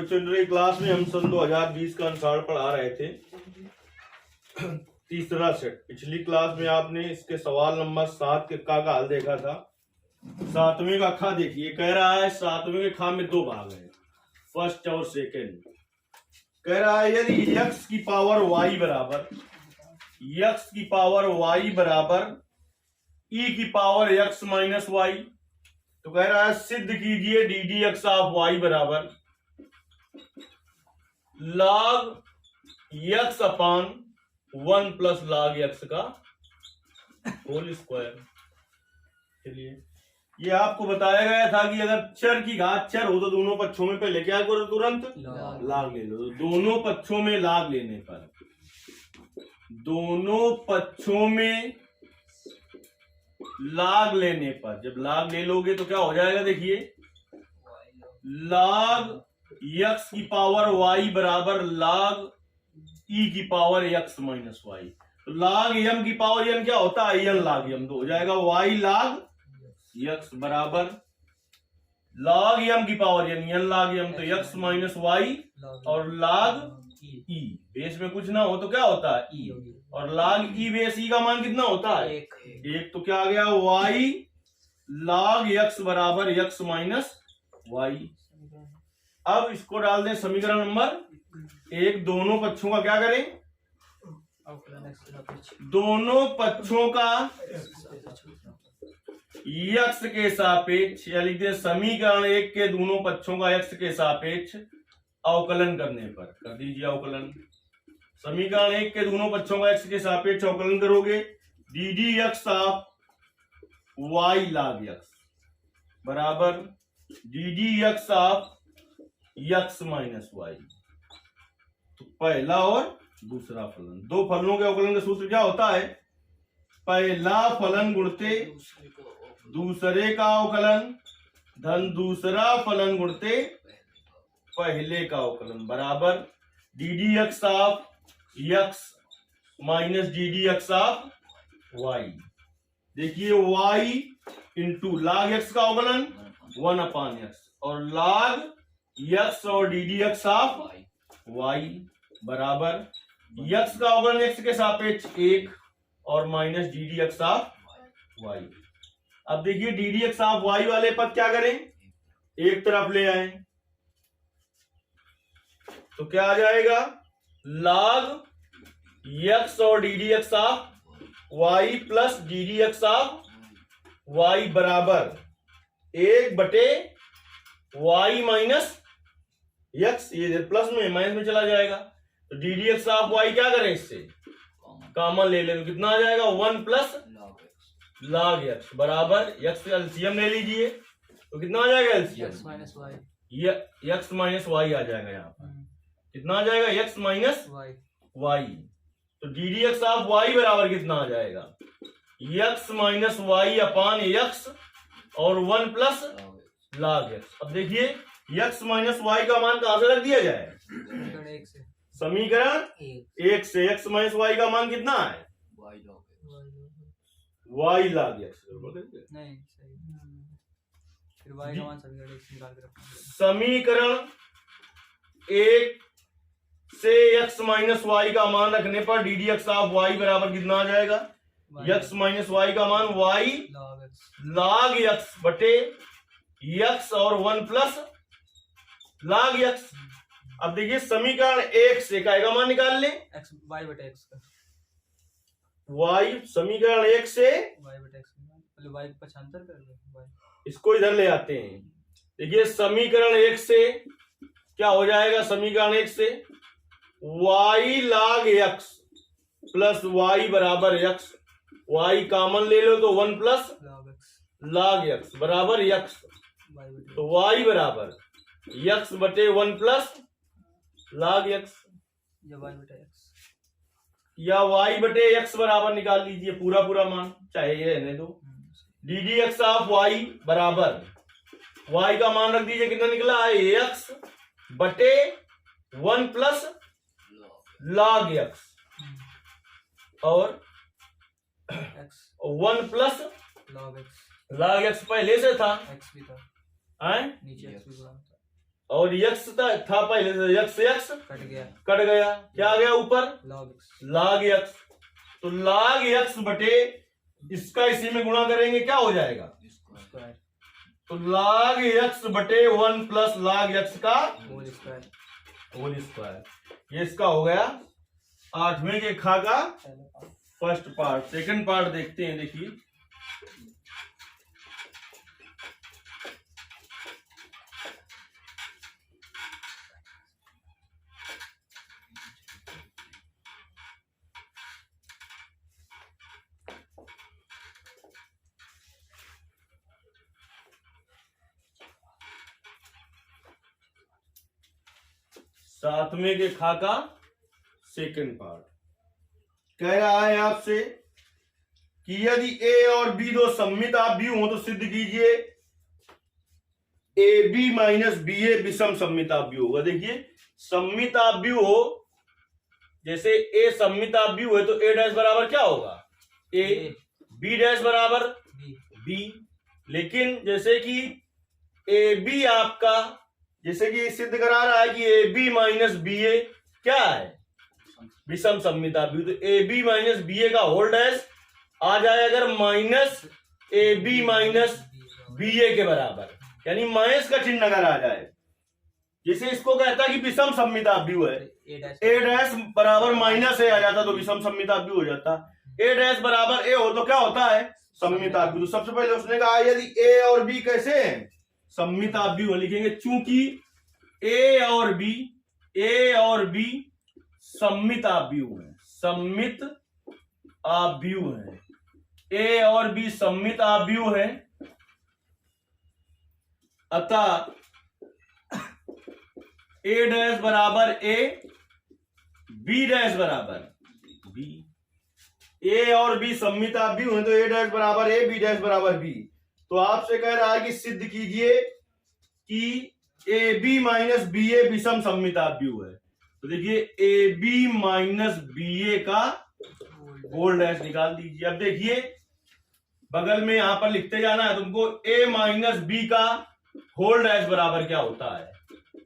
बच्चों रही क्लास में हम सन 2020 का अनुसार पढ़ा रहे थे। तीसरा सेट। पिछली क्लास में आपने इसके सवाल नंबर 7 के का हल देखा था। 7वें का खा देखिए, कह रहा है 7वें के खा में दो भाग है, फर्स्ट और सेकेंड। कह रहा है यदि x की पावर y बराबर e की पावर x माइनस वाई, तो कह रहा है सिद्ध कीजिए d d x of y बराबर log x upon 1 plus log x का होल स्क्वायर। चलिए, ये आपको बताया गया था कि अगर चर की घात चर हो तो दोनों पक्षों में पहले क्या करो, तुरंत लाग ले लो। तो दोनों पक्षों में लाग लेने पर, जब लाग ले लोगे तो क्या हो जाएगा, देखिए log x की पावर y बराबर log e की पावर x माइनस वाई। तो log m की पावर n क्या होता है, n log m, तो हो जाएगा y log x बराबर log m की पावर n log m, तो x माइनस वाई और log e। बेस में कुछ ना हो तो क्या होता है e, और log e बेस e का मान कितना होता है एक, तो क्या आ गया y log x बराबर x माइनस वाई। अब इसको डाल दें समीकरण नंबर 1। दोनों पक्षों का क्या करें, दोनों पक्षों का x के सापेक्ष, या लिख दें समीकरण 1 के दोनों पक्षों का x के सापेक्ष अवकलन करने पर। कर दीजिए अवकलन। समीकरण 1 के दोनों पक्षों का x के सापेक्ष अवकलन करोगे, d d x of y log x बराबर d d x of x minus y. तो पहला और दूसरा फलन, दो फलनों के अवकलन का सूत्र क्या होता है, पहला फलन गुणते दूसरे का अवकलन धन दूसरा फलन गुणते पहले का अवकलन बराबर d d x of x minus d d x of y. देखिए y इंटू log x का अवकलन 1 अपान x और log x और d d x of y बराबर x का अवकलन x के सापेक्ष 1 और minus d d x of y। अब देखिए D d x of y वाले पद क्या करें, एक तरफ ले आए तो क्या आ जाएगा, log x और d d x of y plus D d x of y बराबर 1 बटे y माइनस x। ये प्लस में माइनस में चला जाएगा, तो d d x of y क्या करें, इससे कॉमन ले लें तो कितना आ जाएगा, 1 प्लस log x बराबर x एलसीएम ले लीजिए तो कितना आ जाएगा एलसीएम, x माइनस वाई आ जाएगा। यहाँ पर कितना आ जाएगा, x माइनस वाई। तो d d x of y बराबर कितना आ जाएगा, x minus y upon x और 1 प्लस log x। अब देखिए x माइनस वाई का मान कहां से रख दिया जाए, समीकरण 1 से। x माइनस वाई का मान कितना है, y log x। समीकरण 1 से x माइनस वाई का मान रखने पर d d x of y बराबर कितना आ जाएगा, x माइनस वाई का मान y log x बटे x और 1 प्लस log x। अब देखिए समीकरण 1 से का मान निकाल लें, y बटे x का y, समीकरण 1 से y बटे x, y 75 कर लो, इसको इधर ले आते हैं। देखिए समीकरण 1 से क्या हो जाएगा, समीकरण 1 से y log x plus y बराबर x, y कॉमन ले लो तो 1 प्लस log x बराबर x। तो y बराबर x बटे 1 प्लस log x, या y बटे x बराबर निकाल लीजिए पूरा मान, चाहे ये रहने दो। D d x of y बराबर y का मान रख दीजिए, कितना निकला है, x बटे 1 प्लस log x और 1 प्लस log x पहले से था, x भी था नीचे x भी था, और यक्स था पहले से, यक्स यक्स कट गया, क्या आ गया ऊपर, log x log x। तो log x बटे इसका इसी में गुणा करेंगे, क्या हो जाएगा, स्क्वायर तो log x बटे 1 प्लस log x का होल स्क्वायर। Whole square. ये इसका हो गया 8वें के खा का फर्स्ट पार्ट। सेकंड पार्ट देखते हैं। देखिए सातवें के खा का सेकंड पार्ट कह रहा है आपसे कि यदि ए और बी दो सममित आव्यूह हो तो सिद्ध कीजिए ए बी माइनस बी ए विषम सममित आव्यूह होगा। देखिए सममित आव्यूह हो, जैसे ए सममित आव्यूह है तो ए डैश बराबर क्या होगा, ए, बी डैश बराबर बी। लेकिन जैसे कि ए बी आपका, जैसे कि सिद्ध करा रहा है कि A B minus B A क्या है, विषम सममित आव्यूह, तो A B minus B A का होल डैश आ जाए अगर minus A B minus B A के बराबर, यानी माइनस का चिन्ह अगर आ जाए, जैसे इसको कहता है कि विषम सममित आव्यूह है, ए डैश बराबर माइनस ए आ जाता तो विषम सममित आव्यूह हो जाता, ए डैश बराबर ए हो तो क्या होता है, सममित आव्यूह। तो सबसे पहले उसने कहा यदि ए और बी कैसे हैं, सममित आव्यूह लिखेंगे, चूंकि ए और बी सममित आव्यूह है, सममित आव्यूह है, ए और बी सममित आव्यूह है, अतः ए डैश बराबर ए, बी डैश बराबर बी। ए और बी सममित आव्यूह है तो ए डैश बराबर ए, बी डैश बराबर बी। तो आपसे कह रहा है कि सिद्ध कीजिए कि ए बी माइनस बी ए विषम सममित आव्यूह है। तो देखिए ए बी माइनस बी ए का होल डैश निकाल दीजिए। अब देखिए बगल में यहां पर लिखते जाना है तुमको, ए माइनस बी का होल डैश बराबर क्या होता है,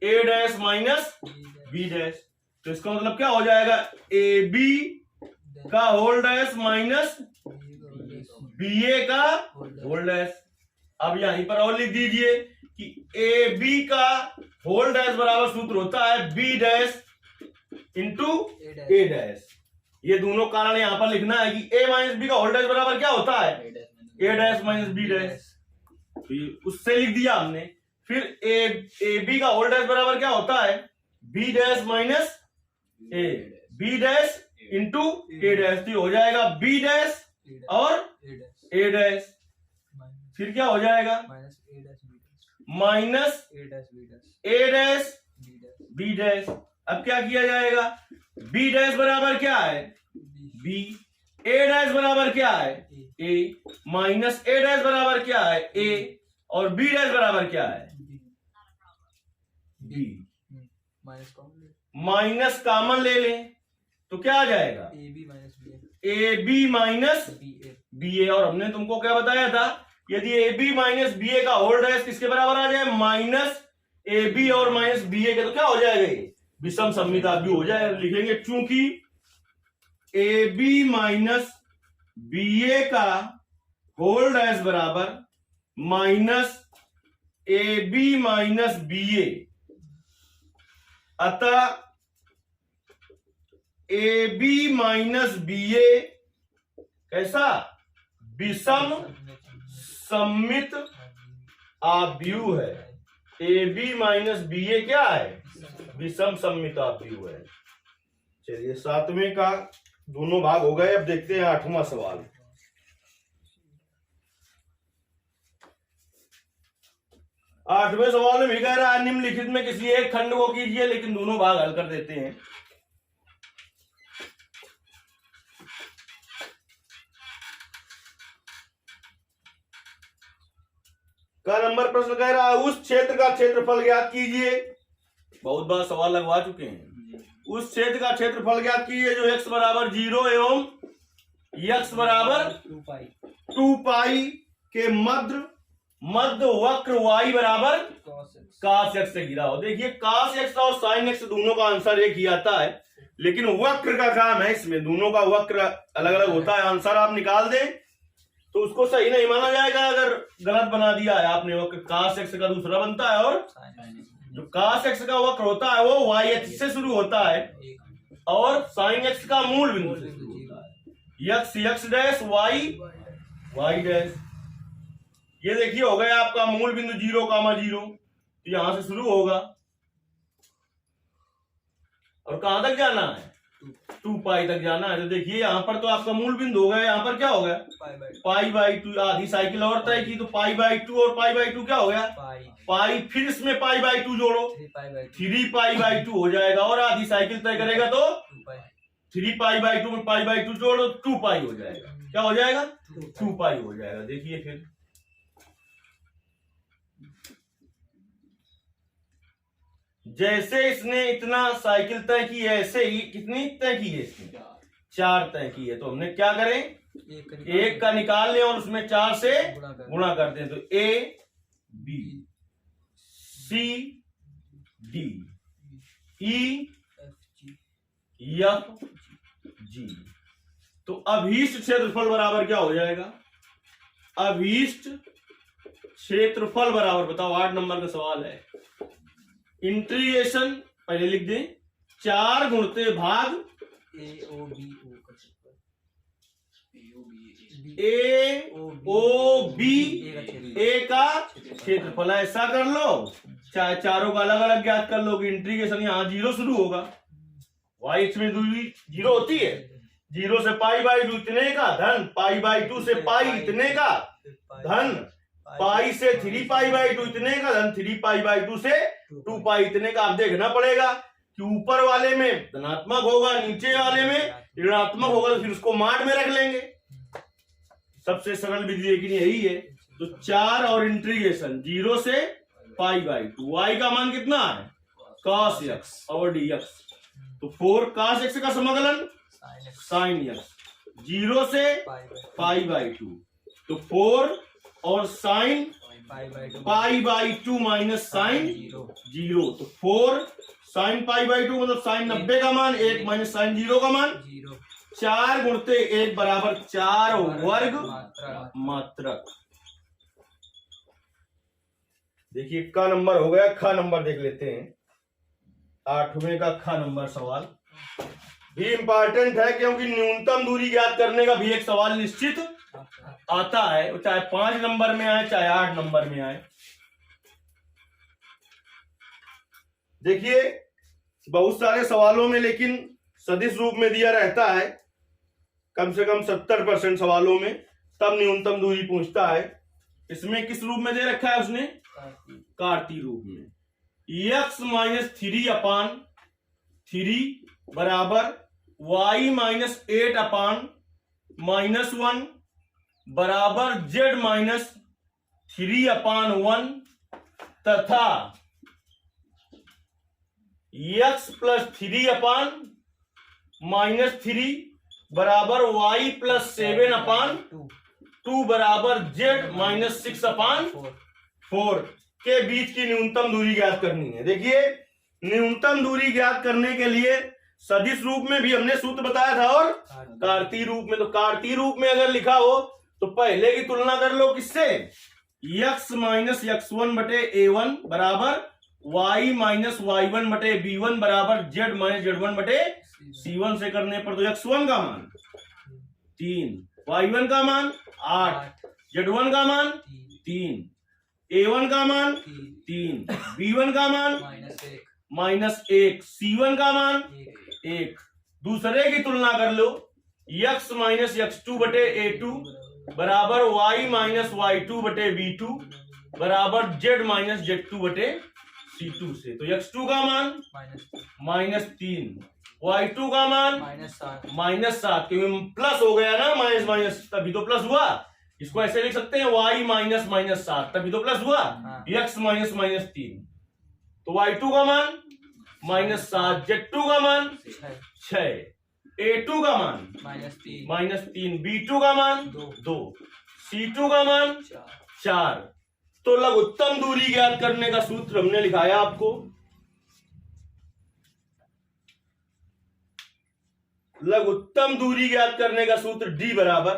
ए डैश माइनस बी डैश। तो इसका मतलब क्या हो जाएगा, ए बी का whole dash minus B A का होल डैश। अब यहीं पर और लिख दीजिए कि ए बी का होल डैश बराबर सूत्र होता है बी डैश इंटू ए डैश। ये दोनों कारण यहां पर लिखना है कि ए माइनस बी का होल डैश बराबर क्या होता है, ए डैश माइनस बी डैश। उससे लिख दिया हमने। फिर ए बी का होल डैश बराबर क्या होता है, B dash minus A, B dash into A dash. तो हो जाएगा बी डैश और ए डैश। फिर क्या हो जाएगा, माइनस ए डैश बी डैश। अब क्या किया जाएगा, बी डैश बराबर क्या है, बी, ए डैश बराबर क्या है, ए, माइनस ए डैश बराबर क्या है, ए, और बी डैश बराबर क्या है, बी। माइनस कॉमन ले लें तो क्या आ जाएगा, ए बी माइनस बी ए। और हमने तुमको क्या बताया था, यदि ए बी माइनस बी ए का होल डैश किसके बराबर आ जाए, माइनस ए बी और माइनस बी ए के, तो क्या हो जाएगा, विषम सममित आव्यूह हो जाएगा। लिखेंगे चूंकि A B minus B A का होल डैश बराबर minus A B minus B A, अतः A B minus B A कैसा, विषम सममित आव्यूह है। A B minus B A क्या है, विषम सममित आव्यूह है। चलिए सातवें का दोनों भाग हो गए। अब देखते हैं आठवां सवाल। आठवें सवाल में भी कह रहा है निम्नलिखित में किसी एक खंड को कीजिए, लेकिन दोनों भाग हल कर देते हैं। का नंबर प्रश्न कह रहा है उस क्षेत्र का क्षेत्रफल ज्ञात कीजिए। बहुत बार सवाल लगवा चुके हैं। उस क्षेत्र का क्षेत्रफल ज्ञात कीजिए जो x बराबर 0 एवं x बराबर 2 पाई के मध्य वक्र y बराबर cos x से गिरा हो। देखिए cos x और sin x दोनों का आंसर एक ही आता है, लेकिन वक्र का काम है, इसमें दोनों का वक्र अलग अलग होता है। आंसर आप निकाल दें तो उसको सही नहीं माना जाएगा अगर गलत बना दिया है आपने। वक्र cos x का दूसरा बनता है और जो cos x का वक्र होता है वो y x से शुरू होता है और sin x का मूल बिंदु से शुरू होता है। x डैश y डैश, ये देखिए हो गया आपका मूल बिंदु 0,0, तो यहां से शुरू होगा और कहां तक जाना है, 2 पाई तक जाना है। तो देखिए यहाँ पर तो आपका मूल बिंदु हो गया, यहाँ पर क्या हो गया π/2, आधी साइकिल और तय की तो π/2 और π/2 क्या हो गया पाई, फिर इसमें π/2 जोड़ो 3π/2 हो जाएगा और आधी साइकिल तय करेगा तो 3π/2 में π/2 जोड़ो 2 पाई हो जाएगा। क्या हो जाएगा 2 पाई हो जाएगा। देखिए फिर जैसे इसने इतना साइकिल तय की है, ऐसे ही कितनी तय की है इसने 4 तय की है, तो हमने क्या करें एक का निकाल लें और उसमें 4 से गुणा कर दें। तो A B C D E F G, तो अभीष्ट क्षेत्रफल बराबर क्या हो जाएगा, अभीष्ट क्षेत्रफल बराबर बताओ, 8 नंबर का सवाल है। इंटीग्रेशन पहले लिख दें 4 गुणते भाग ए ओ बी ए का क्षेत्रफल। ऐसा कर लो, चाहे चारों का अलग अलग ज्ञात कर लो कि इंटीग्रेशन यहाँ 0 शुरू होगा, y x में दूरी 0 होती है, 0 से π/2 इतने का धन, π/2 से पाई इतने का धन, पाई से 3π/2 इतने का धन, 3π/2 से 2 पाई इतने का। आप देखना पड़ेगा कि ऊपर वाले में धनात्मक होगा, नीचे वाले में ऋणात्मक होगा, तो फिर उसको माड में रख लेंगे। सबसे सरल विधि लेकिन यही है। तो 4 और इंटीग्रेशन 0 से π/2, y का मान कितना है cos x और dx, तो 4 cos x का समाकलन sin x, 0 से π/2, तो 4 और साइन π/2 माइनस साइन 0, तो 4 साइन π/2 मतलब साइन 90 का मान, 1 माइनस साइन 0 का मान 4 गुणते 1 बराबर 4 वर्ग मात्रक। देखिए का नंबर हो गया, ख नंबर देख लेते हैं। 8वें का ख नंबर सवाल भी इंपॉर्टेंट है क्योंकि न्यूनतम दूरी ज्ञात करने का भी एक सवाल निश्चित आता है, चाहे 5 नंबर में आए चाहे 8 नंबर में आए। देखिए बहुत सारे सवालों में लेकिन सदिश रूप में दिया रहता है, कम से कम 70% सवालों में, तब न्यूनतम दूरी पूछता है। इसमें किस रूप में दे रखा है उसने, कार्तीय रूप में। x माइनस 3/3 बराबर y माइनस 8/-1 बराबर z माइनस 3/1 तथा x प्लस 3/-3 बराबर y प्लस 7/2 बराबर z माइनस 6/4 के बीच की न्यूनतम दूरी ज्ञात करनी है। देखिए न्यूनतम दूरी ज्ञात करने के लिए सदिश रूप में भी हमने सूत्र बताया था और कार्तीय रूप में। तो कार्तीय रूप में अगर लिखा हो तो पहले की तुलना कर लो किससे, x माइनस x1 बटे a1 बराबर y माइनस y1 बटे b1 बराबर z माइनस z1 बटे c1 से करने पर तो x1 का मान 3, y1 का मान 8, z1 का मान 3, a1 का मान 3, b1 का मान -1, c1 का मान 1। दूसरे की तुलना कर लो, x माइनस x2 बटे a2 बराबर y माइनस y2 बटे b2 बराबर z माइनस z2 बटे c2 से। तो x2 का मान -3, y2 का मान -7, क्योंकि प्लस हो गया ना, माइनस माइनस तभी तो प्लस हुआ। इसको ऐसे लिख सकते हैं y माइनस -7 तभी तो प्लस हुआ, x माइनस -3, तो y2 का मान -7, z2 का मान 6, a2 का मान -3, b2 का मान 2, c2 का मान 4। तो लघुत्तम दूरी ज्ञात करने का सूत्र हमने लिखाया आपको, लघुत्तम दूरी ज्ञात करने का सूत्र D बराबर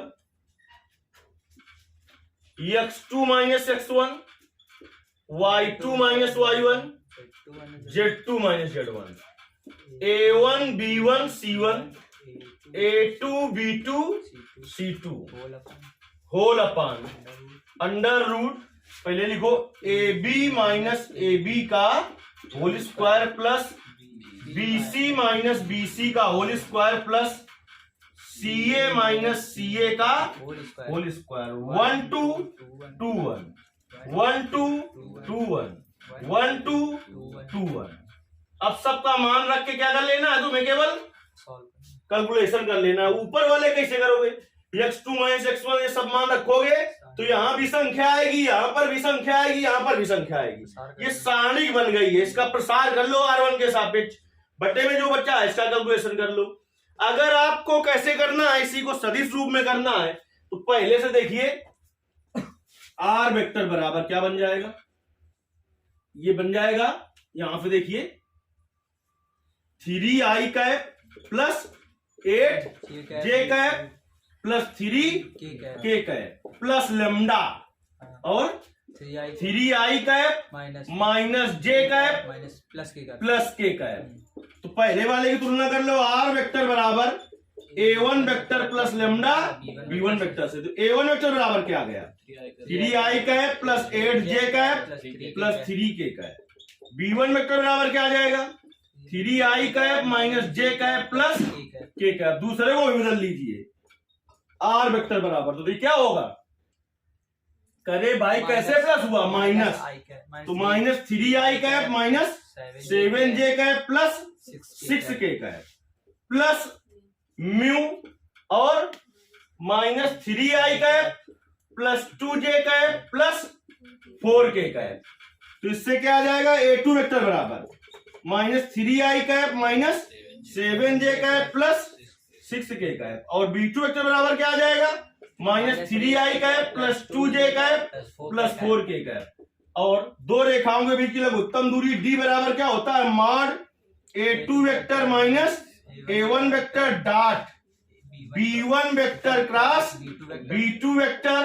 x2 minus x1 y2 minus y1 z2 minus z1 a1 b1 c1 a2 b2 c2 whole upon under root, पहले लिखो ab माइनस ab का whole square plus bc minus bc का whole square plus ca minus ca का whole square 1 2 2 1 1 2 2 1 1 2 2 1। अब सबका मान रख के क्या कर लेना है, तुम्हें केवल कैलकुलेशन कर लेना है। ऊपर वाले कैसे करोगे, x2 माइनस x1 ये सब मान रखोगे तो यहाँ भी संख्या आएगी, यहाँ पर भी संख्या आएगी, यहाँ पर भी संख्या आएगी। ये सारणी बन गई है, इसका प्रसार कर लो r1 के सापेक्ष, बटे में जो बच्चा है इसका कैलकुलेशन कर लो। अगर आपको कैसे करना है, इसी को सदिश रूप में करना है, तो पहले से देखिए r वेक्टर बराबर क्या बन जाएगा, ये बन जाएगा, यहां पे देखिए 3i cap plus 8j cap plus 3k cap plus lambda और 3i cap minus j cap plus k cap. तो पहले वाले की तुलना कर लो, r वेक्टर बराबर a1 vector plus lambda b1 vector से, तो a1 वेक्टर बराबर क्या आ गया 3i cap plus 8j cap plus 3k cap. b1 vector बराबर क्या आ जाएगा 3i cap minus j cap plus k cap. दूसरे को भी बदल लीजिए, r वेक्टर बराबर, तो क्या होगा, करे भाई कैसे प्लस हुआ माइनस, तो minus 3i cap minus 7j cap plus 6k cap plus mu और minus 3i cap plus 2j cap plus 4k cap. तो इससे क्या आ जाएगा, a2 वेक्टर बराबर minus 3i cap minus 7j cap plus 6k cap, और b2 vector बराबर क्या आ जाएगा minus 3i cap plus 2j cap plus 4k cap. और दो रेखाओं के बीच की लघुत्तम दूरी d बराबर क्या होता है, mod a2 vector minus a1 vector dot b1 vector cross b2 vector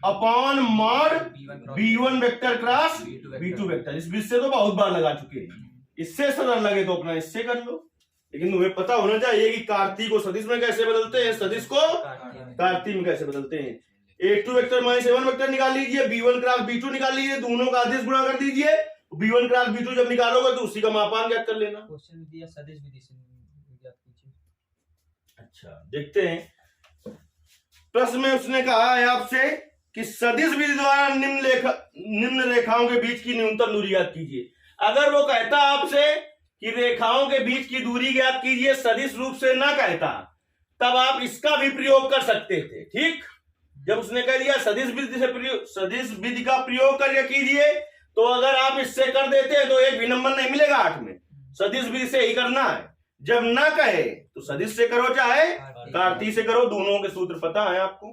upon mod b1 vector cross b2 vector. इस बीच से तो बहुत बार लगा चुके हैं, इससे सरल लगे तो अपना इससे कर लो, लेकिन तुम्हें पता होना चाहिए कि कार्तीय को सदिश में कैसे बदलते हैं, सदिश को कार्तीय में कैसे बदलते हैं। a2 vector minus a1 vector निकाल लीजिए, b1 क्रॉस b2 निकाल लीजिए, दोनों का आदेश गुणा कर दीजिए, b1 क्रॉस b2 जब निकालोगे तो उसी का मापांक ज्ञात कर लेना। क्वेश्चन दिया सदिश विधि से ज्ञात कीजिए। अच्छा देखते हैं, प्रश्न में उसने कहा है आपसे कि सदिश विधि द्वारा निम्न रेखाओं के बीच की न्यूनतम दूरी ज्ञात कीजिए। अगर वो कहता आपसे कि रेखाओं के बीच की दूरी ज्ञात कीजिए, सदिश रूप से ना कहता, तब आप इसका भी प्रयोग कर सकते थे। ठीक, जब उसने कह दिया सदिश विधि का प्रयोग करके कीजिए, तो अगर आप इससे कर देते तो एक भी नंबर नहीं मिलेगा 8 में। सदिश विधि से ही करना है, जब ना कहे तो सदिश से करो चाहे कार्तीय से करो, दोनों के सूत्र पता है आपको।